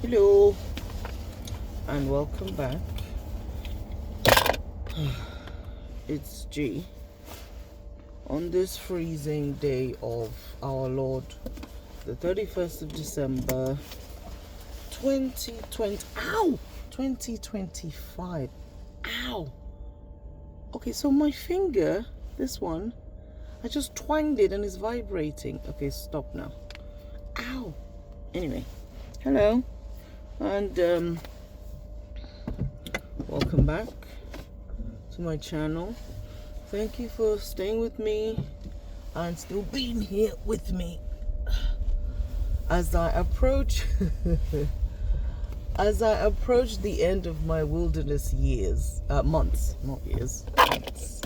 Hello and welcome back. It's G on this freezing day of our Lord, the 31st of December 2025. Ow. Okay, so my finger, this one, I just twanged it and it's vibrating. Okay, stop now. Ow. Anyway, hello and welcome back to my channel. Thank you for staying with me and still being here with me as I approach the end of my wilderness years, months, not years, months.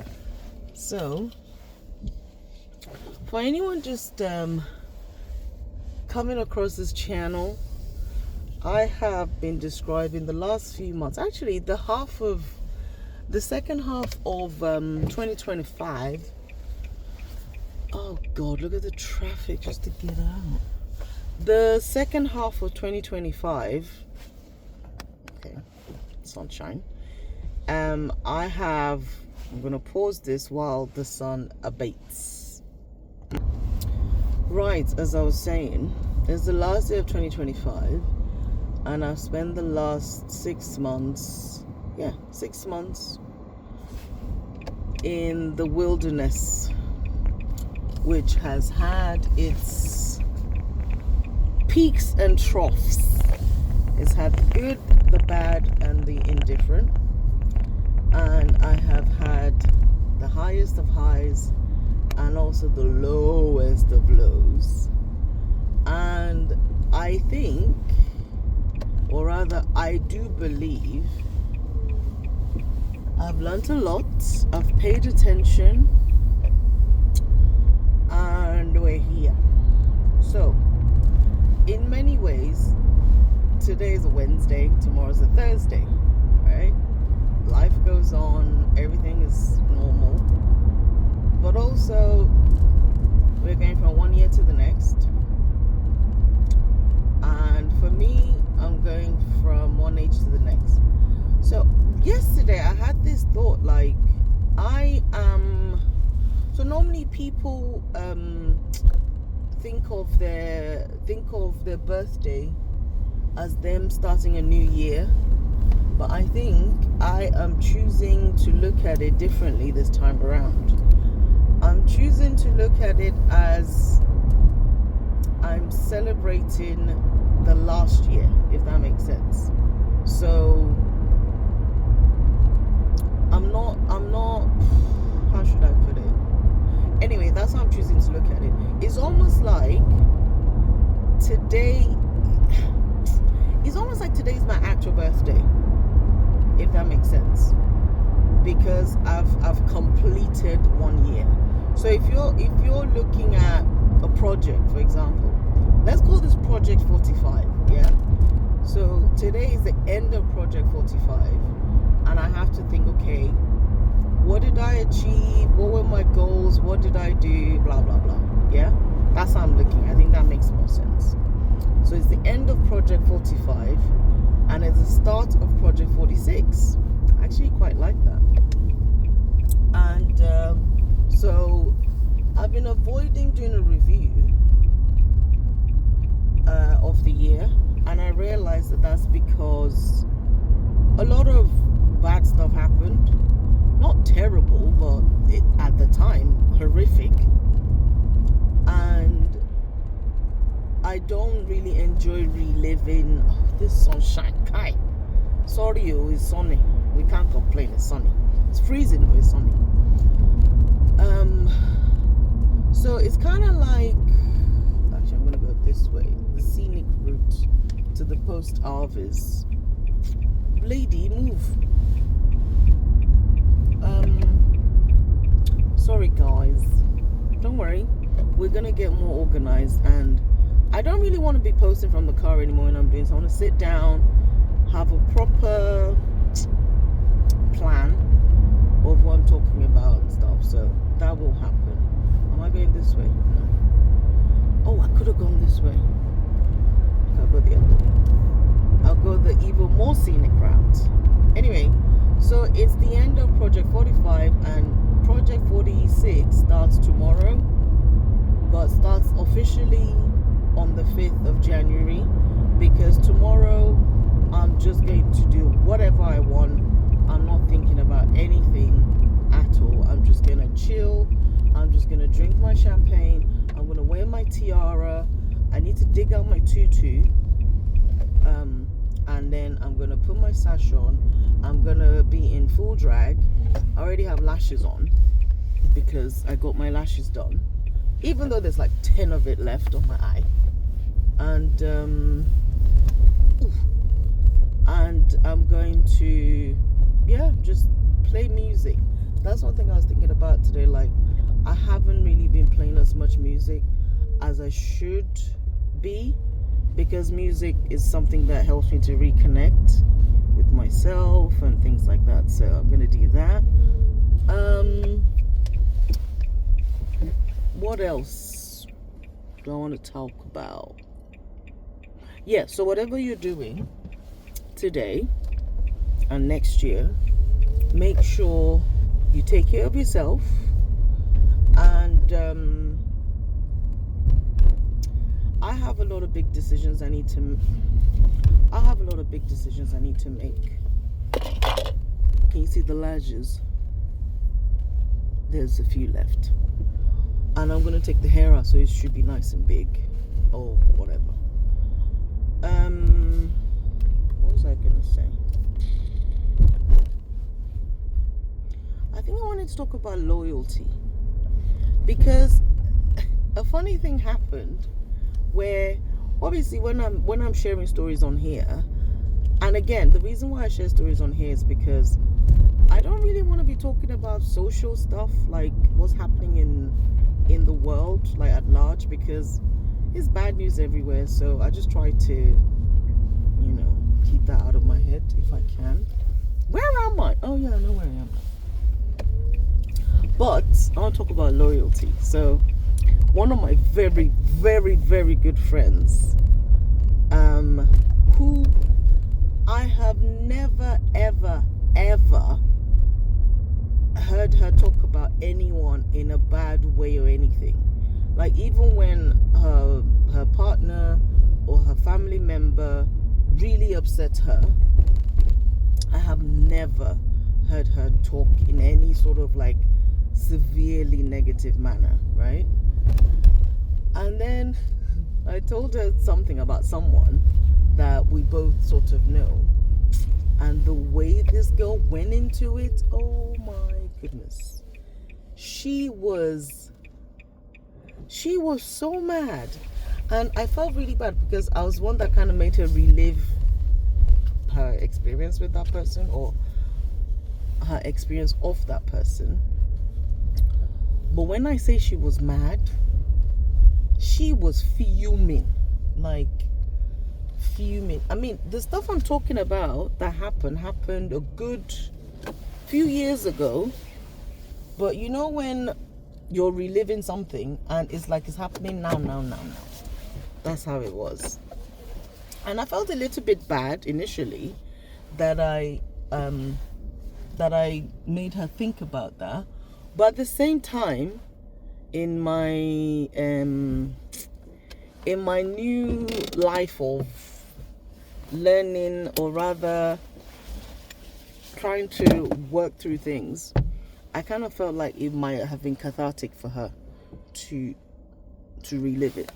So for anyone just coming across this channel, I have been describing the last few months, actually the second half of 2025. Oh God, look at the traffic just to get out. The second half of 2025, okay, sunshine. I'm gonna pause this while the sun abates. Right, as I was saying, it's the last day of 2025. And I've spent the last 6 months, 6 months in the wilderness, which has had its peaks and troughs. It's had the good, the bad, and the indifferent. And I have had the highest of highs and also the lowest of lows. And I think, or rather I do believe, I've learned a lot, I've paid attention, and we're here. So in many ways, today is a Wednesday, tomorrow's a Thursday, right? Life goes on, everything is normal, but also we're going from one year to the next. And for me, I'm going from one age to the next. So yesterday I had this thought, like, so normally people think of their birthday as them starting a new year, but I think I am choosing to look at it differently this time around. I'm choosing to look at it as I'm celebrating the last year, if that makes sense. So I'm not, how should I put it? Anyway, that's how I'm choosing to look at it. It's almost like today's my actual birthday, if that makes sense. Because I've completed 1 year. So if you're looking at a project, for example, let's call this project 45, yeah? So today is the end of project 45, and I have to think, okay, what did I achieve? What were my goals? What did I do? Blah, blah, blah, yeah? That's how I'm looking. I think that makes more sense. So it's the end of project 45, and it's the start of project 46. I actually quite like that. And so I've been avoiding doing a review of the year, and I realized that that's because a lot of bad stuff happened. Not terrible, but at the time horrific, and I don't really enjoy reliving this sunshine. Kai, sorry, it's sunny. We can't complain. It's sunny. It's freezing, but it's sunny. So it's kind of like, actually, I'm gonna go this way, the scenic route to the post office. Lady, move. Sorry guys, don't worry, we're gonna get more organized, and I don't really want to be posting from the car anymore when I'm doing so. I want to sit down, have a proper plan of what I'm talking about and stuff. So that will happen. Am I going this way? No. Oh, I could have gone this way. Okay, I'll go the other way. the even more scenic route. Anyway, so it's the end of Project 45, and Project 46 starts tomorrow, but starts officially on the 5th of January, because tomorrow I'm just going to do whatever I want. I'm not thinking about anything at all. I'm just going to chill. I'm just going to drink my champagne. I'm going to wear my tiara. I need to dig out my tutu. And then I'm going to put my sash on. I'm going to be in full drag. I already have lashes on because I got my lashes done, even though there's like 10 of it left on my eye. And I'm going to, just play music. That's one thing I was thinking about today. Like, I haven't really been playing as much music as I should be, because music is something that helps me to reconnect with myself and things like that. So I'm gonna do that. What else do I want to talk about? Yeah, so whatever you're doing today and next year, make sure you take care of yourself. And I have a lot of big decisions I need to make. Can you see the lashes? There's a few left. And I'm going to take the hair out, so it should be nice and big, or whatever. What was I going to say? I think I wanted to talk about loyalty, because a funny thing happened where, obviously, when I'm sharing stories on here, and again, the reason why I share stories on here is because I don't really want to be talking about social stuff, like what's happening in the world, like at large, because it's bad news everywhere. So I just try to, keep that out of my head if I can. Where am I? Oh yeah, I know where I am. But I want to talk about loyalty. So one of my very, very, very good friends, who I have never, ever, ever heard her talk about anyone in a bad way or anything. Like, even when her partner or her family member really upsets her, I have never heard her talk in any sort of like severely negative manner, right? And then I told her something about someone that we both sort of know, and the way this girl went into it, oh my goodness, she was so mad. And I felt really bad, because I was one that kind of made her relive her experience with that person, or her experience of that person. But when I say she was mad, she was fuming, like fuming. I mean, the stuff I'm talking about that happened a good few years ago. But you know when you're reliving something and it's like it's happening now. That's how it was. And I felt a little bit bad initially that I made her think about that. But at the same time, in my new life of learning, or rather trying to work through things, I kind of felt like it might have been cathartic for her to relive it.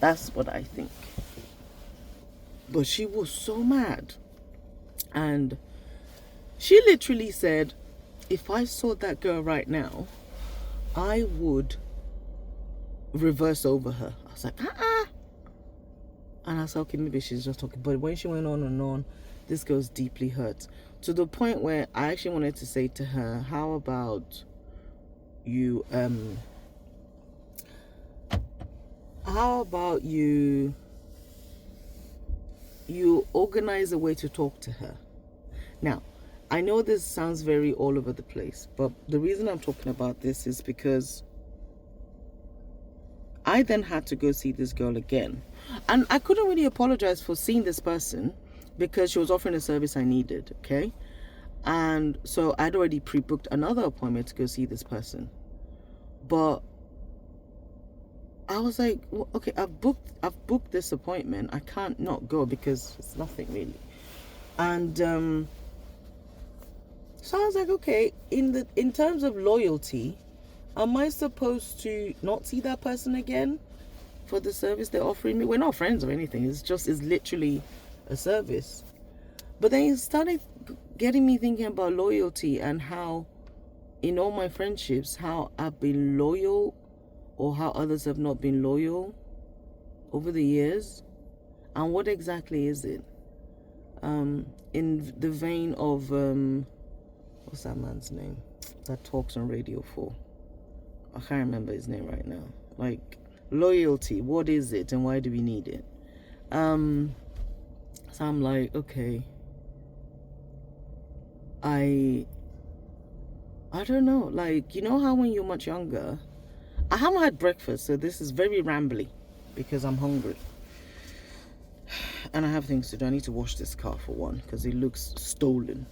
That's what I think. But she was so mad. And she literally said, if I saw that girl right now, I would reverse over her. I was like, And I said, okay, maybe she's just talking. But when she went on and on, this girl's deeply hurt. To the point where I actually wanted to say to her, how about you organize a way to talk to her. Now, I know this sounds very all over the place, but the reason I'm talking about this is because I then had to go see this girl again. And I couldn't really apologize for seeing this person, because she was offering a service I needed, okay? And so I'd already pre-booked another appointment to go see this person. But I was like, well, okay, I've booked this appointment. I can't not go because it's nothing really. And so I was like, okay, in terms of loyalty, am I supposed to not see that person again for the service they're offering me? We're not friends or anything. It's literally a service. But then it started getting me thinking about loyalty and how in all my friendships, how I've been loyal or how others have not been loyal over the years. And what exactly is it? In the vein of, what's that man's name that talks on Radio 4? I can't remember his name right now. Like, loyalty, what is it and why do we need it? So I'm like, okay, I don't know. Like, you know how when you're much younger, I haven't had breakfast, so this is very rambly because I'm hungry. And I have things to do. I need to wash this car for one because it looks stolen.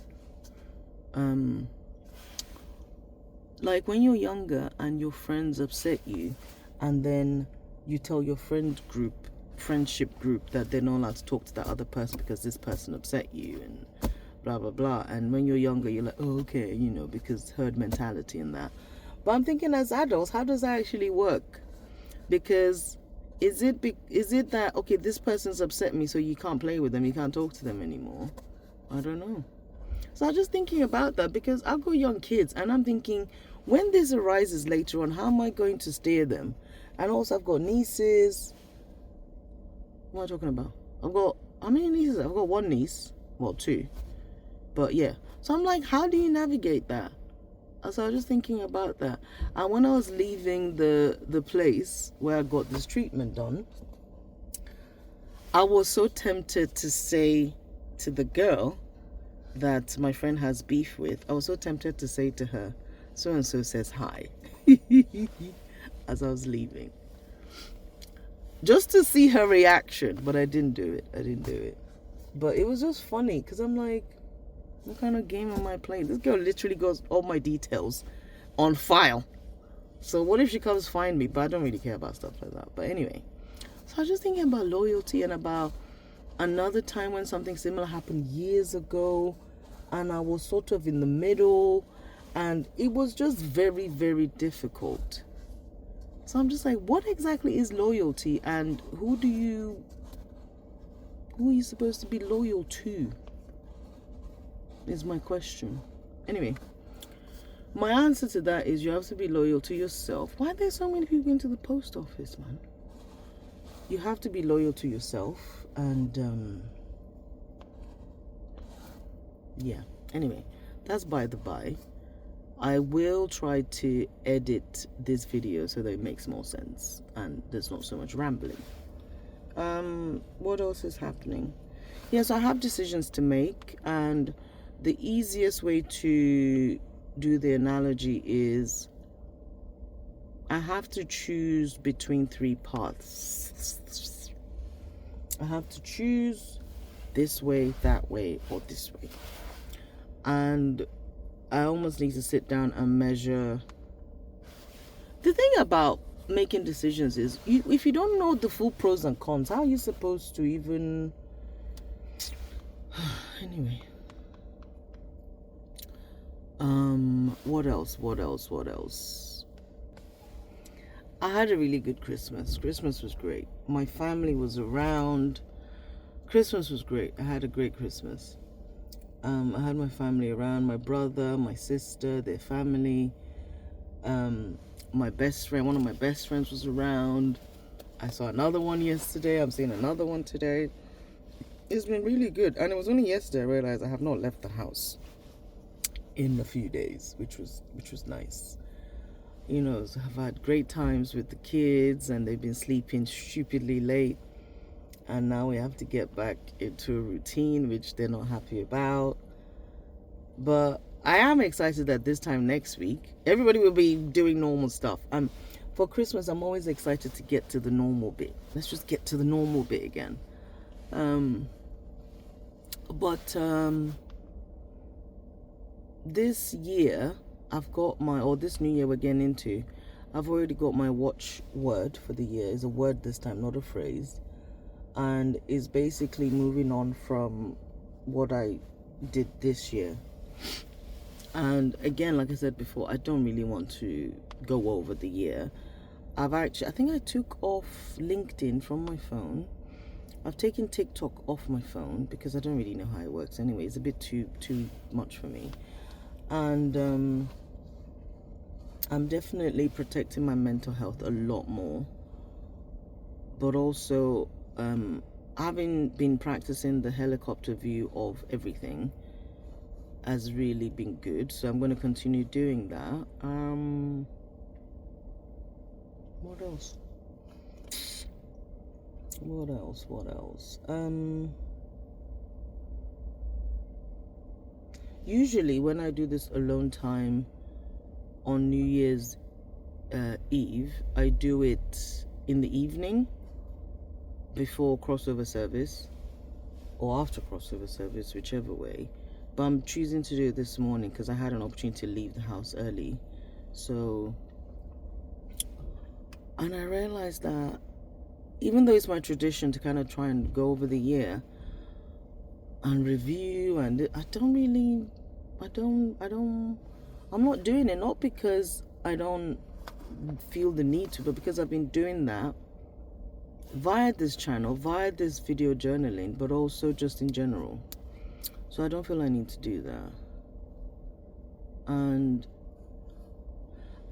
Like when you're younger and your friends upset you, and then you tell your friendship group that they're not allowed to talk to that other person because this person upset you and blah blah blah. And when you're younger, you're like, oh, okay, you know, because herd mentality and that. But I'm thinking, as adults, how does that actually work? Because is it that, okay, this person's upset me, so you can't play with them, you can't talk to them anymore? I don't know. So I'm just thinking about that because I've got young kids and I'm thinking, when this arises later on, how am I going to steer them? And also I've got nieces. What am I talking about? How many nieces? I've got one niece. Well, two. But yeah. So I'm like, how do you navigate that? So I was just thinking about that. And when I was leaving the place where I got this treatment done, I was so tempted to say to the girl that my friend has beef with, I was so tempted to say to her, so and so says hi, as I was leaving, just to see her reaction. But I didn't do it. But it was just funny because I'm like, what kind of game am I playing? This girl literally goes all my details on file. So what if she comes find me? But I don't really care about stuff like that. But anyway, so I was just thinking about loyalty and about another time when something similar happened years ago, and I was sort of in the middle, and it was just very, very difficult. So I'm just like, what exactly is loyalty, and who are you supposed to be loyal to? Is my question. Anyway, my answer to that is you have to be loyal to yourself. Why are there so many people going to the post office, man? You have to be loyal to yourself, and yeah. Anyway, that's by the by. I will try to edit this video so that it makes more sense and there's not so much rambling. What else is happening? Yes, I have decisions to make, and the easiest way to do the analogy is I have to choose between three paths. I have to choose this way, that way, or this way. And I almost need to sit down and measure. The thing about making decisions is if you don't know the full pros and cons, how are you supposed to even... Anyway. What else? I had a really good Christmas. Christmas was great. My family was around. Christmas was great. I had a great Christmas. I had my family around, my brother, my sister, their family. My best friend, one of my best friends was around. I saw another one yesterday. I'm seeing another one today. It's been really good. And it was only yesterday I realized I have not left the house in a few days, which was nice. You know, so I've had great times with the kids, and they've been sleeping stupidly late. And now we have to get back into a routine, which they're not happy about. But I am excited that this time next week, everybody will be doing normal stuff. For Christmas, I'm always excited to get to the normal bit. Let's just get to the normal bit again. But this year I've got my, or this new year we're getting into, I've already got my watch word for the year. It's a word this time, not a phrase, and is basically moving on from what I did this year. And again, like I said before, I don't really want to go over the year. I think I took off LinkedIn from my phone. I've taken TikTok off my phone because I don't really know how it works anyway. It's a bit too much for me. And I'm definitely protecting my mental health a lot more. But also, having been practicing the helicopter view of everything has really been good. So I'm going to continue doing that. What else? Usually when I do this alone time on New Year's Eve, I do it in the evening before crossover service or after crossover service, whichever way. But I'm choosing to do it this morning because I had an opportunity to leave the house early. So, and I realized that even though it's my tradition to kind of try and go over the year and review, and I'm not doing it, not because I don't feel the need to, but because I've been doing that via this channel, via this video journaling, but also just in general. So I don't feel I need to do that. And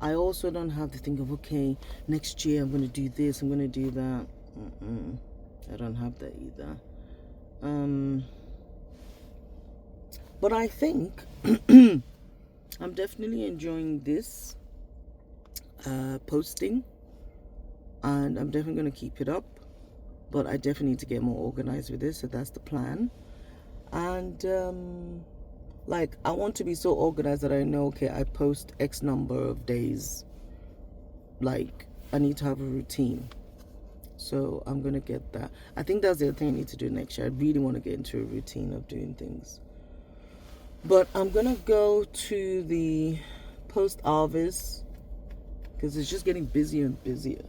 I also don't have to think of, okay, next year I'm going to do this, I'm going to do that. I don't have that either. But I think I'm definitely enjoying this posting, and I'm definitely going to keep it up. But I definitely need to get more organized with this, so that's the plan. And like, I want to be so organized that I know, okay, I post X number of days. Like, I need to have a routine. So I'm going to get that. I think that's the other thing I need to do next year. I really want to get into a routine of doing things. But I'm going to go to the post harvest because it's just getting busier and busier.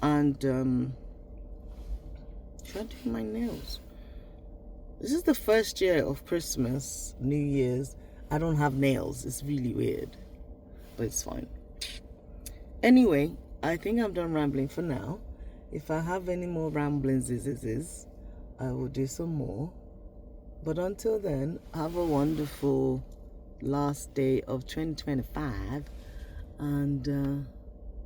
And should I do my nails? This is the first year of Christmas, New Year's. I don't have nails. It's really weird, but it's fine. Anyway, I think I'm done rambling for now. If I have any more ramblings, I will do some more. But until then, have a wonderful last day of 2025, and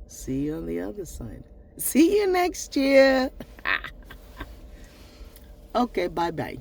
see you on the other side. See you next year. Okay, bye.